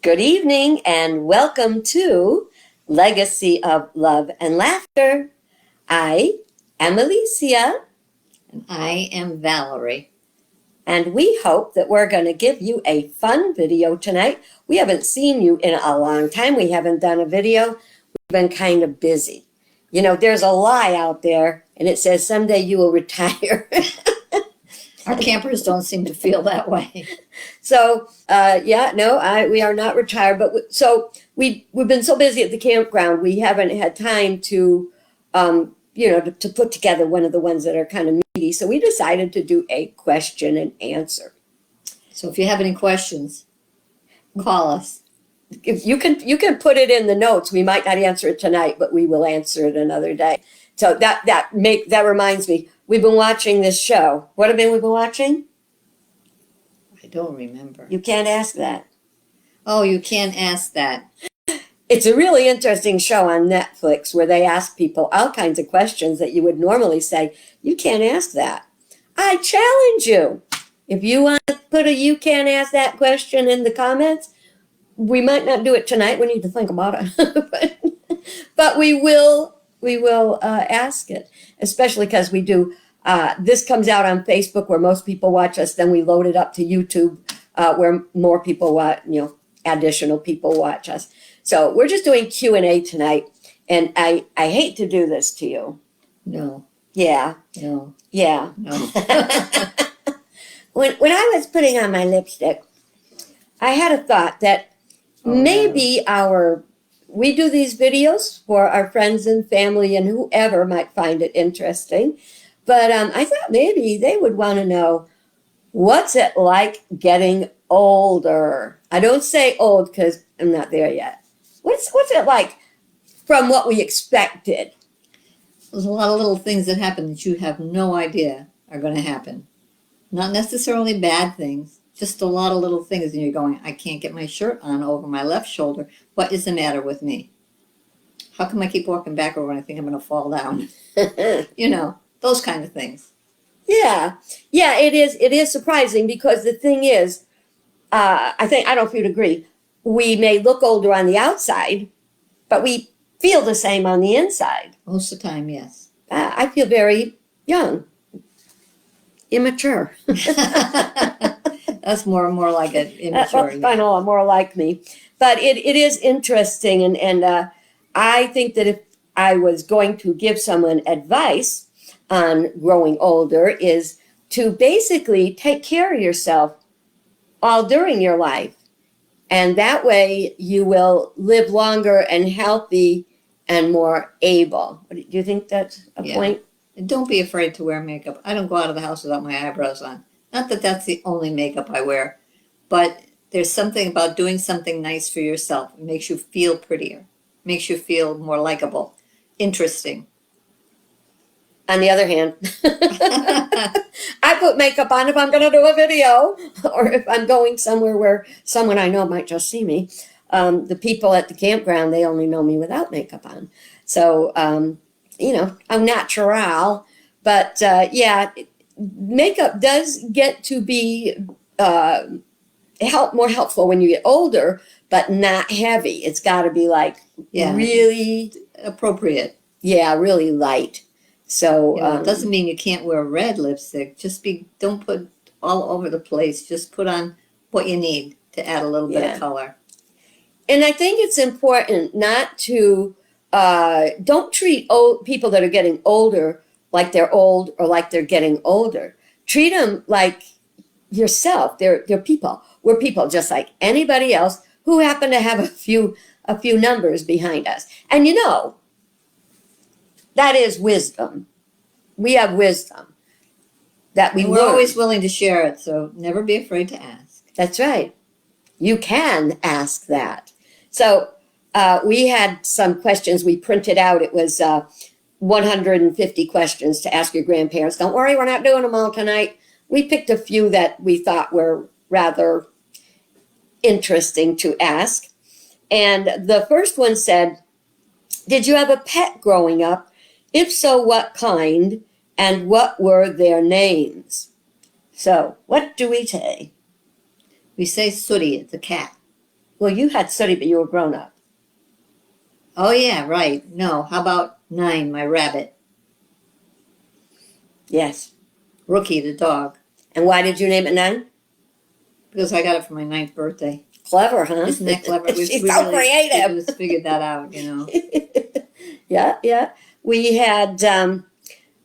Good evening and welcome to Legacy of Love and Laughter. I am Alicia. And I am Valerie. And we hope that we're going to give you a fun video tonight. We haven't seen you in a long time. We haven't done a video. We've been kind of busy. You know, there's a lie out there and it says someday you will retire. Our campers don't seem to feel that way. So, we are not retired, but we've been so busy at the campground, we haven't had time to, to put together one of the ones that are kind of meaty. So we decided to do a question and answer. So if you have any questions, call us. If you can put it in the notes. We might not answer it tonight, but we will answer it another day. So that reminds me. We've been watching this show. What have we been watching? I don't remember. You can't ask that. Oh, you can't ask that. It's a really interesting show on Netflix where they ask people all kinds of questions that you would normally say, you can't ask that. I challenge you. If you want to put a you can't ask that question in the comments, we might not do it tonight. We need to think about it. but we will ask it, especially because we do. This comes out on Facebook where most people watch us. Then we load it up to YouTube where more people watch, additional people watch us. So we're just doing Q&A tonight. And I hate to do this to you. No. Yeah. No. Yeah. No. When I was putting on my lipstick, I had a thought that maybe we do these videos for our friends and family and whoever might find it interesting. But I thought maybe they would want to know, what's it like getting older? I don't say old because I'm not there yet. What's it like from what we expected? There's a lot of little things that happen that you have no idea are going to happen. Not necessarily bad things, just a lot of little things. And you're going, I can't get my shirt on over my left shoulder. What is the matter with me? How come I keep walking backward when I think I'm going to fall down? Those kind of things. Yeah, it is surprising because the thing is, I don't know if you'd agree, we may look older on the outside, but we feel the same on the inside. Most of the time, yes. I feel very young, immature. That's more and more like it, immature. I know, more like me. But it is interesting, and I think that if I was going to give someone advice on growing older is to basically take care of yourself all during your life. And that way you will live longer and healthy and more able. Do you think that's a point? And don't be afraid to wear makeup. I don't go out of the house without my eyebrows on. Not that that's the only makeup I wear, but there's something about doing something nice for yourself. It makes you feel prettier, makes you feel more likable, interesting. On the other hand, I put makeup on if I'm going to do a video or if I'm going somewhere where someone I know might just see me. The people at the campground, they only know me without makeup on. So, I'm natural. But, makeup does get to be more helpful when you get older, but not heavy. It's got to be really appropriate. Yeah, really light. So it doesn't mean you can't wear red lipstick. Don't put all over the place. Just put on what you need to add a little bit of color. And I think it's important not to don't treat old people that are getting older like they're old or like they're getting older. Treat them like yourself. They're people. We're people just like anybody else who happen to have a few numbers behind us. And that is wisdom. We have wisdom that we're always willing to share it, so never be afraid to ask. That's right. You can ask that. So we had some questions we printed out. It was 150 questions to ask your grandparents. Don't worry, we're not doing them all tonight. We picked a few that we thought were rather interesting to ask. And the first one said, did you have a pet growing up? If so, what kind, and what were their names? So, what do we say? We say Sooty, it's a cat. Well, you had Sooty, but you were grown up. Oh yeah, right. No, how about Nine, my rabbit? Yes. Rookie, the dog. And why did you name it Nine? Because I got it for my 9th birthday. Clever, huh? Isn't that clever? She's so creative. We just figured that out, you know. Yeah, yeah. We had uh,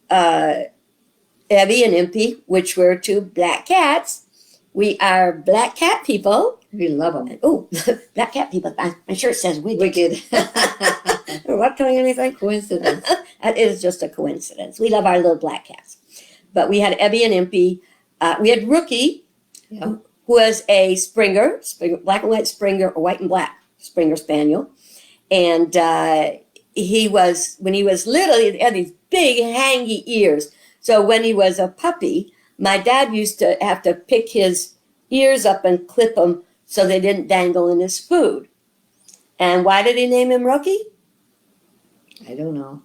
Abby and Impy, which were two black cats. We are black cat people. We love them. Oh, black cat people. My shirt says wicked. Wicked. We're not doing anything. Coincidence. It is just a coincidence. We love our little black cats. But we had Abby and Impy. We had Rookie, Yeah. who was a Springer, black and white Springer, or white and black Springer Spaniel. And he was, when he was little, he had these big hangy ears. So when he was a puppy, my dad used to have to pick his ears up and clip them so they didn't dangle in his food. And why did he name him Rookie? I don't know.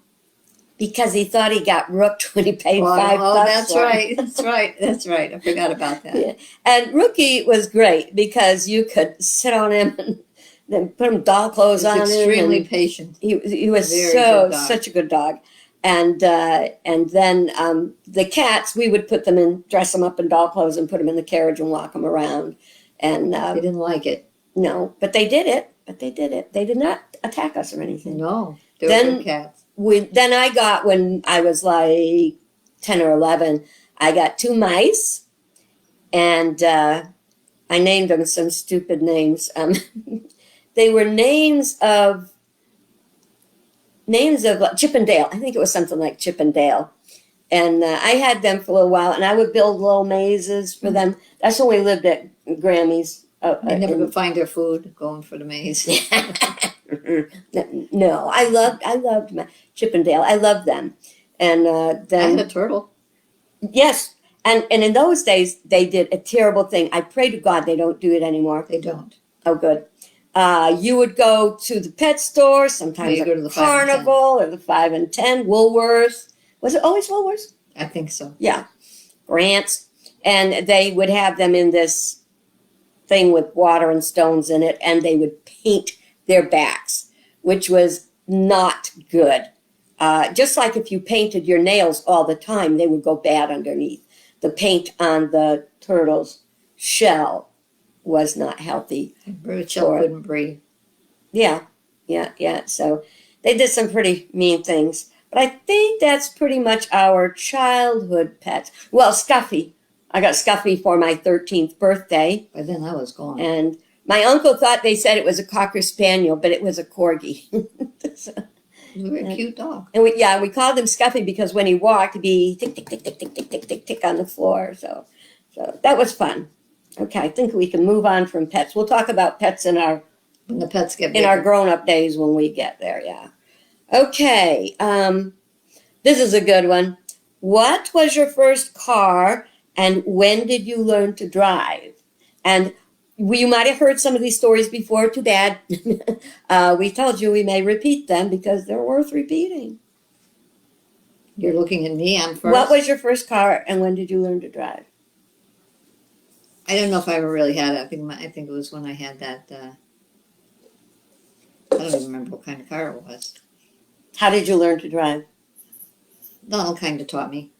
Because he thought he got rooked when he paid $5. That's for him. right. That's right. That's right. I forgot about that. Yeah. And Rookie was great because you could sit on him and then put him doll clothes He's on extremely him. And patient. he was Very good dog. such a good dog. And then the cats, we would put them in, dress them up in doll clothes and put them in the carriage and walk them around. And They didn't like it. no, but they did it. They did not attack us or anything. No. They were Then- good cats. Then I got, when I was like 10 or 11, I got 2 mice, and I named them some stupid names. They were names of Chip and Dale. I think it was something like Chip and Dale. And I had them for a little while, and I would build little mazes for them. That's when we lived at Grammy's. They never could find their food going for the maze. No, I loved my Chip and Dale. I loved them. And I had then, a turtle. yes, and in those days, they did a terrible thing. I pray to God they don't do it anymore. They don't. Oh, good. You would go to the pet store, sometimes you go a to the 5 and 10. Carnival or the 5 and 10, Woolworths. Was it always Woolworths? I think so. Yeah, Grants. And they would have them in this thing with water and stones in it, and they would paint their backs, which was not good. Just like if you painted your nails all the time, they would go bad underneath. The paint on the turtle's shell was not healthy. Rachel couldn't breathe. Yeah. So they did some pretty mean things. But I think that's pretty much our childhood pets. Well, Scuffy. I got Scuffy for my 13th birthday. By then I was gone. And my uncle thought they said it was a Cocker Spaniel, but it was a Corgi. So, He was a very cute dog. and we called him Scuffy because when he walked, he'd be tick, tick, tick, tick, tick, tick, tick, tick, tick on the floor. So that was fun. Okay, I think we can move on from pets. We'll talk about pets in our When the pets get in bigger. our grown-up days when we get there, yeah. Okay, this is a good one. What was your first car and when did you learn to drive? And you might have heard some of these stories before, too bad. We told you we may repeat them because they're worth repeating. You're looking at me. I'm first. What was your first car and when did you learn to drive? I don't know if I ever really had it. I think it was when I had that. I don't even remember what kind of car it was. How did you learn to drive? Donald kind of taught me.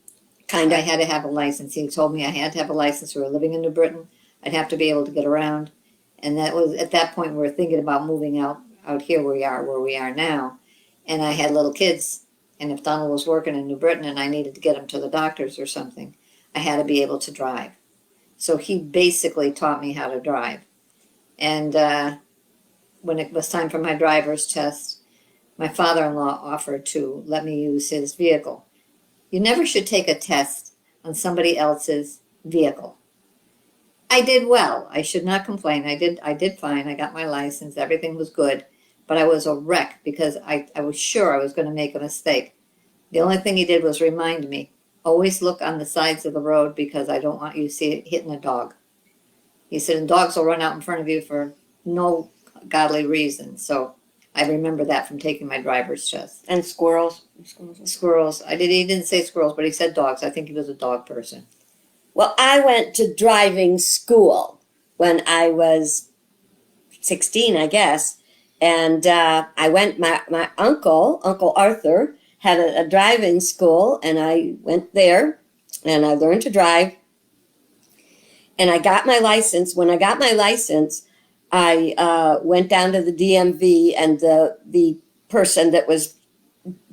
Kind I of. had to have a license. He told me I had to have a license. We were living in New Britain. I'd have to be able to get around. And that was at that point we were thinking about moving out here where we are now. And I had little kids. And if Donald was working in New Britain and I needed to get him to the doctors or something, I had to be able to drive. So he basically taught me how to drive. And when it was time for my driver's test, my father-in-law offered to let me use his vehicle. You never should take a test on somebody else's vehicle. I did well. I should not complain. I did fine. I got my license. Everything was good. But I was a wreck because I was sure I was going to make a mistake. The only thing he did was remind me, always look on the sides of the road because I don't want you to see it hitting a dog. He said, and dogs will run out in front of you for no godly reason. So I remember that from taking my driver's test. And squirrels. Squirrels. He didn't say squirrels, but he said dogs. I think he was a dog person. Well, I went to driving school when I was 16, I guess. And I went, my uncle, Uncle Arthur, had a driving school, and I went there and I learned to drive. And I got my license. When I got my license, I went down to the DMV, and the person that was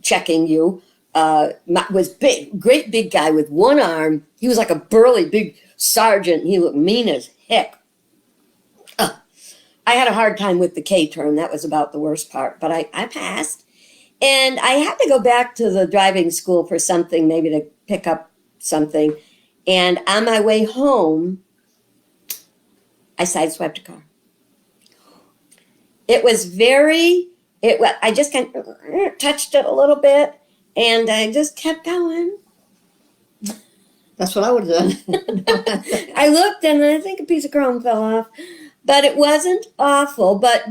checking you was big, great big guy with one arm. He was like a burly big sergeant. He looked mean as heck. I had a hard time with the K turn. That was about the worst part, but I passed. And I had to go back to the driving school for something, maybe to pick up something. And on my way home, I sideswiped a car. It was I just kind of touched it a little bit, and I just kept going. That's what I would have done. I looked, and I think a piece of chrome fell off. But it wasn't awful. But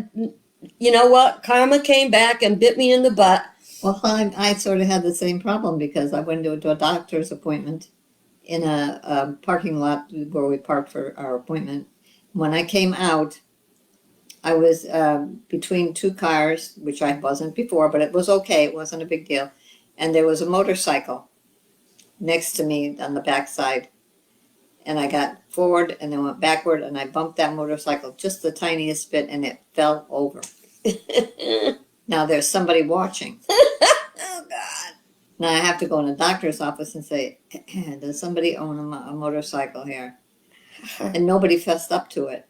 you know what? Karma came back and bit me in the butt. Well, I sort of had the same problem because I went to a doctor's appointment in a parking lot where we parked for our appointment. When I came out, I was between two cars, which I wasn't before, but it was okay. It wasn't a big deal. And there was a motorcycle next to me on the backside. And I got forward and then went backward, and I bumped that motorcycle just the tiniest bit, and it fell over. Now there's somebody watching. Oh, God. Now I have to go in a doctor's office and say, does somebody own a motorcycle here? And nobody fessed up to it.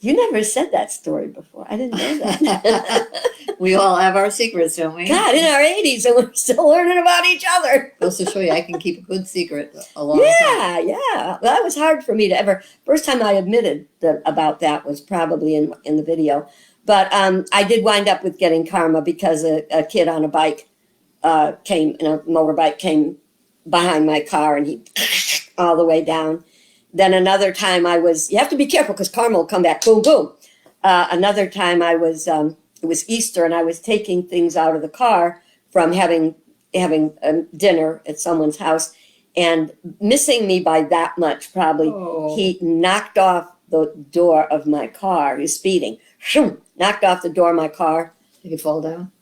You never said that story before. I didn't know that. We all have our secrets, don't we? God, in our 80s, and we're still learning about each other. Goes to show you I can keep a good secret a long time. Yeah. Well, that was hard for me to ever. First time I admitted about that was probably in the video. But I did wind up with getting karma because a kid on a bike motorbike came behind my car, and he all the way down. Then another time you have to be careful because karma will come back, boom, boom. Another time it was Easter, and I was taking things out of the car from having dinner at someone's house, and missing me by that much probably, he knocked off the door of my car. He was speeding. Knocked off the door of my car. Did you fall down?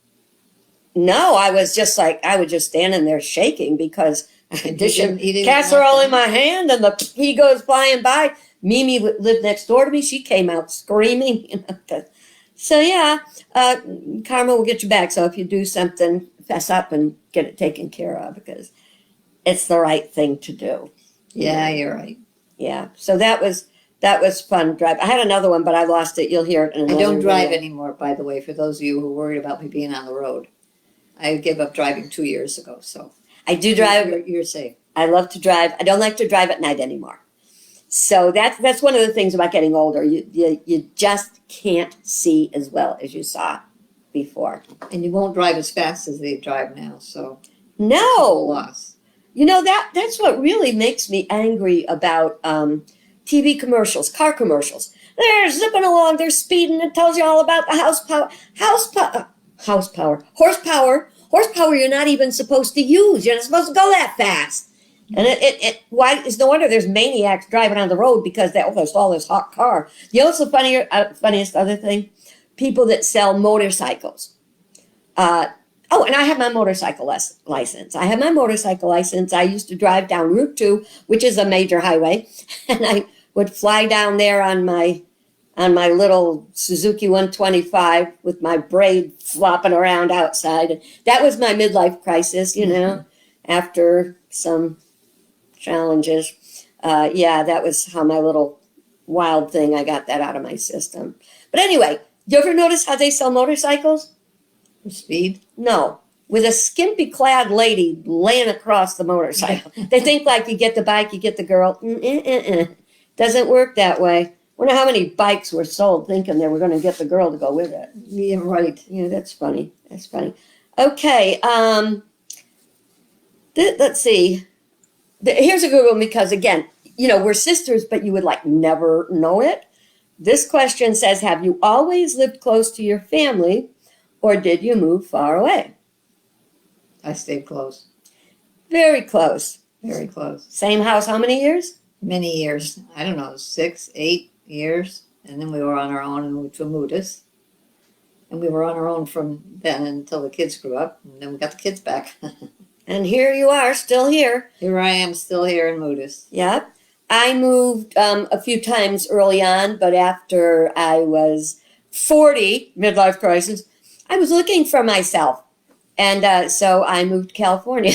No, I was just standing there shaking because He didn't casserole knock in my hand, and he goes flying by. Mimi lived next door to me. She came out screaming. So yeah, karma will get you back. So if you do something, fess up and get it taken care of because it's the right thing to do. Yeah, you're right. Yeah. So that was fun drive. I had another one, but I lost it. You'll hear it in I another don't drive video. anymore, by the way, for those of you who are worried about me being on the road. I gave up driving 2 years ago, so I do drive. You're safe. I love to drive. I don't like to drive at night anymore. So that's one of the things about getting older. You just can't see as well as you saw before. And you won't drive as fast as they drive now, so No. loss. You know, that's what really makes me angry about TV commercials, car commercials. They're zipping along, they're speeding. It tells you all about the horsepower you're not even supposed to use. You're not supposed to go that fast. And it's no wonder there's maniacs driving on the road because there's all this hot car. You know what's the funniest other thing? People that sell motorcycles. And I have my motorcycle license. I have my motorcycle license. I used to drive down Route 2, which is a major highway, and I would fly down there on my little Suzuki 125 with my braid flopping around outside. That was my midlife crisis, after some challenges. That was how my little wild thing, I got that out of my system. But anyway, you ever notice how they sell motorcycles? For speed? No. With a skimpy clad lady laying across the motorcycle. They think like you get the bike, you get the girl. Doesn't work that way. Wonder how many bikes were sold thinking they were going to get the girl to go with it. Yeah, right. Yeah, that's funny. Okay, let's see. Here's a good one because, again, we're sisters, but you would never know it. This question says, have you always lived close to your family, or did you move far away? I stayed close. Very close. Very close. Same house how many years? Many years. I don't know, 6, 8 years. And then we were on our own and moved to Moodus. And we were on our own from then until the kids grew up. And then we got the kids back. And here you are, still here. Here I am, still here in Moodus. Yep. I moved a few times early on, but after I was 40, midlife crisis, I was looking for myself. And so I moved to California.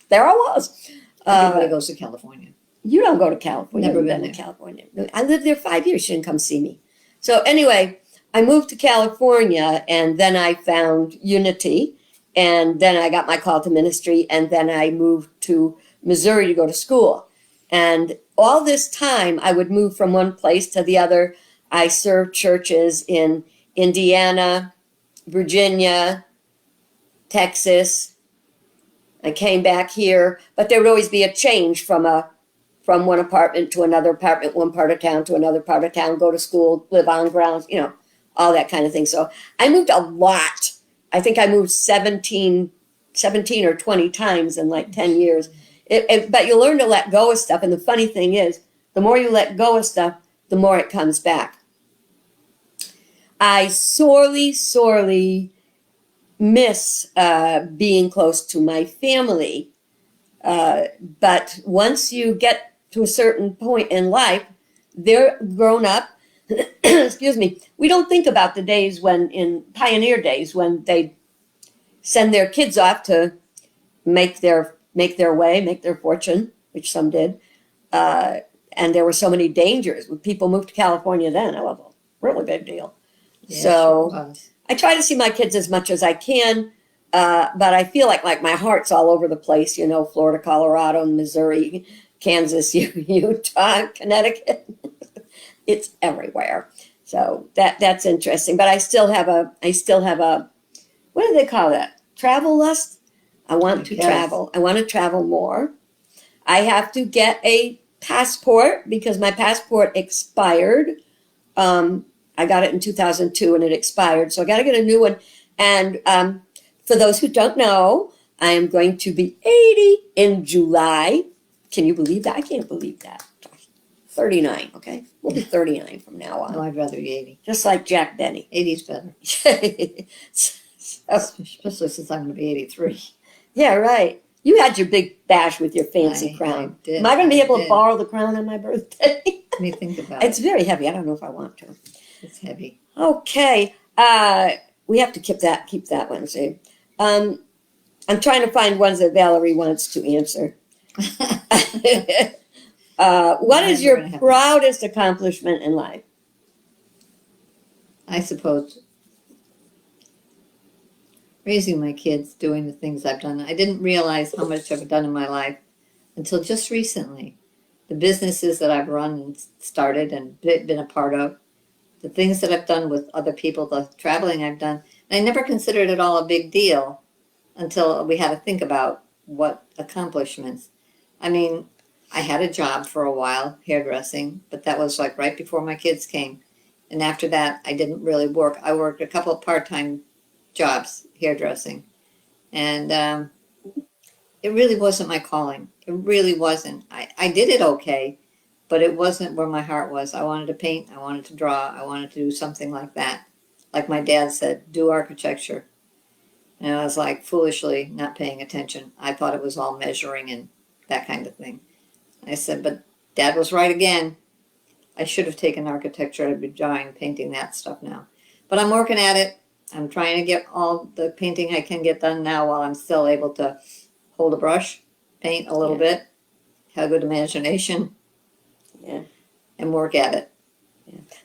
There I was. Everybody goes to California. You don't go to California. Never You've been to there. California. I lived there 5 years. She didn't come see me. So anyway, I moved to California, and then I found Unity, and then I got my call to ministry, and then I moved to Missouri to go to school. And all this time, I would move from one place to the other. I served churches in Indiana, Virginia, Texas. I came back here, but there would always be a change from one apartment to another apartment, one part of town to another part of town, go to school, live on grounds, all that kind of thing. So I moved a lot. I think I moved 17 or 20 times in like 10 years. But you learn to let go of stuff. And the funny thing is, the more you let go of stuff, the more it comes back. I sorely, sorely miss being close to my family. But once you get to a certain point in life, they're grown up. Excuse me. We don't think about the days when, in pioneer days, when they send their kids off to make their way, make their fortune, which some did. And there were so many dangers. When people moved to California then, it was a really big deal. Yeah, So sure was. I try to see my kids as much as I can, but I feel like my heart's all over the place, Florida, Colorado, Missouri, Kansas, Utah, Connecticut. It's everywhere. So that's interesting. But I still have a what do they call that? Travel lust? I want to Yes. travel. I want to travel more. I have to get a passport because my passport expired. I got it in 2002 and it expired. So I got to get a new one. And for those who don't know, I am going to be 80 in July. Can you believe that? I can't believe that. 39, okay? We'll be 39 from now on. No, I'd rather be 80. Just like Jack Benny. 80's better. So, Especially since I'm going to be 83. yeah, right. You had your big bash with your fancy I crown. did, Am I going to be able to did. borrow the crown on my birthday? Let me think about It's it. very heavy. I don't know if I want to. It's heavy. Okay. We have to keep that one. See, I'm trying to find ones that Valerie wants to answer. What is Never your gonna happen. proudest accomplishment in life? I suppose raising my kids, doing the things I've done. I didn't realize how much I've done in my life until just recently. The businesses that I've run and started and been a part of, the things that I've done with other people, the traveling I've done. And I never considered it all a big deal until we had to think about what accomplishments. I mean, I had a job for a while, hairdressing, but that was like right before my kids came. And after that, I didn't really work. I worked a couple of part-time jobs, hairdressing. And it really wasn't my calling. It really wasn't. I did it okay, but it wasn't where my heart was. I wanted to paint. I wanted to draw. I wanted to do something like that. Like my dad said, do architecture. And I was like foolishly not paying attention. I thought it was all measuring and that kind of thing. I said, but Dad was right again. I should have taken architecture. I'd be drawing, painting that stuff now. But I'm working at it. I'm trying to get all the painting I can get done now while I'm still able to hold a brush, paint a little bit, have a good imagination, Yeah. and work at it.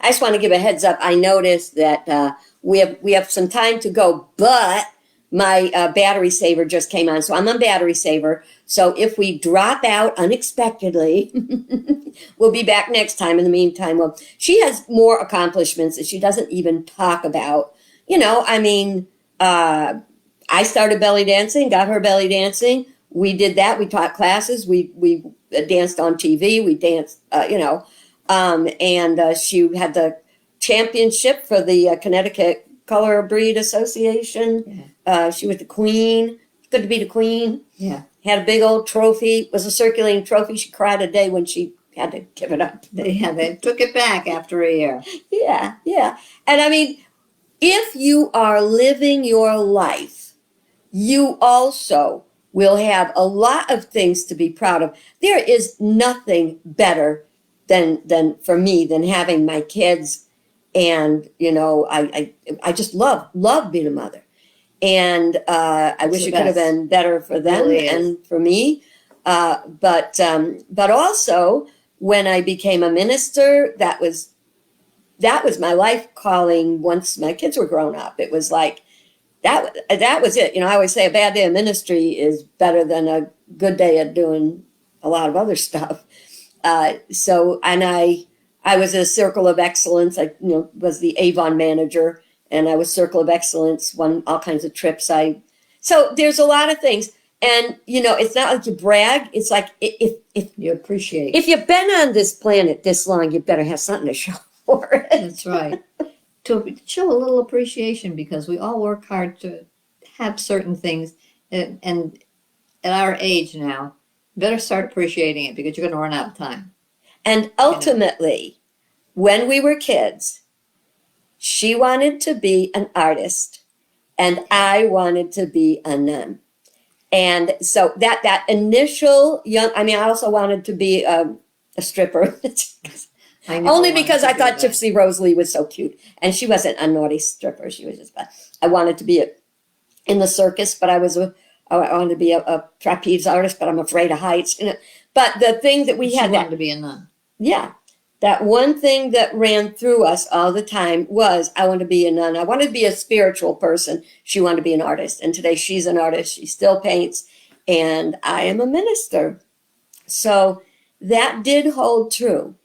I just want to give a heads up. I noticed that we have some time to go, but my battery saver just came on. So I'm on battery saver. So if we drop out unexpectedly, we'll be back next time. In the meantime, well, she has more accomplishments that she doesn't even talk about. I started belly dancing, got her belly dancing. We did that. We taught classes. We danced on TV. We danced, and she had the championship for the Connecticut Color Breed Association. She was the queen. Good to be the queen. Yeah. Had a big old trophy. It was a circulating trophy. She cried a day when she had to give it up. They took it back after a year. Yeah, yeah. And I mean, if you are living your life, you also will have a lot of things to be proud of. There is nothing better than for me than having my kids, and I just love being a mother, and I wish the it could have best. been better for them Really is. and for me, but also when I became a minister, that was my life calling. Once my kids were grown up, it was like that was it. I always say a bad day of ministry is better than a good day of doing a lot of other stuff. And I was a Circle of Excellence. I was the Avon manager, and I was Circle of Excellence. Won all kinds of trips. So there's a lot of things, and it's not like you brag. It's like if You appreciate. if you've been on this planet this long, you better have something to show for it. That's right. To show a little appreciation, because we all work hard to have certain things, and at our age now, better start appreciating it, because you're going to run out of time. And ultimately, when we were kids, she wanted to be an artist, and I wanted to be a nun. And so that initial I also wanted to be a stripper. I never Only wanted because to I do thought that. Gypsy Rose Lee was so cute. And she wasn't a naughty stripper. She was just, I wanted to be in the circus, but I wanted to be a trapeze artist, but I'm afraid of heights. But the thing that we She had wanted to be a nun. yeah, that one thing that ran through us all the time was I want to be a nun. I wanted to be a spiritual person. She wanted to be an artist. And today she's an artist. She still paints. And I am a minister. So that did hold true.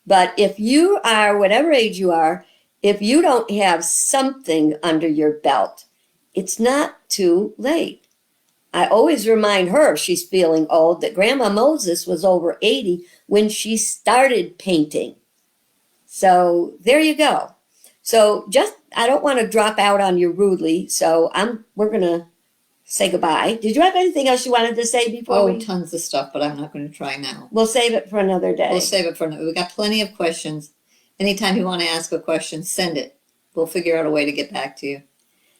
But if you are, whatever age you are, if you don't have something under your belt, it's not too late. I always remind her, if she's feeling old, that Grandma Moses was over 80 when she started painting. So there you go. So I don't want to drop out on you rudely. So we're going to say goodbye. Did you have anything else you wanted to say before Tons of stuff, but I'm not going to try now. We'll save it for another day. We'll save it for another. We've got plenty of questions. Anytime you want to ask a question, send it. We'll figure out a way to get back to you.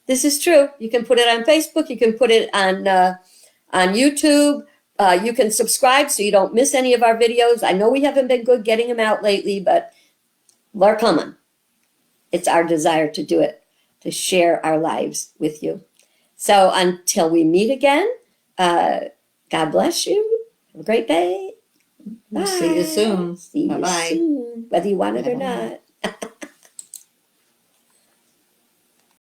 This is true. You can put it on Facebook. You can put it on YouTube. You can subscribe so you don't miss any of our videos. I know we haven't been good getting them out lately, but they're coming. It's our desire to do it, to share our lives with you. So until we meet again, God bless you. Have a great day. We'll see you soon. See you Bye-bye. soon, whether you want it or Bye-bye. not.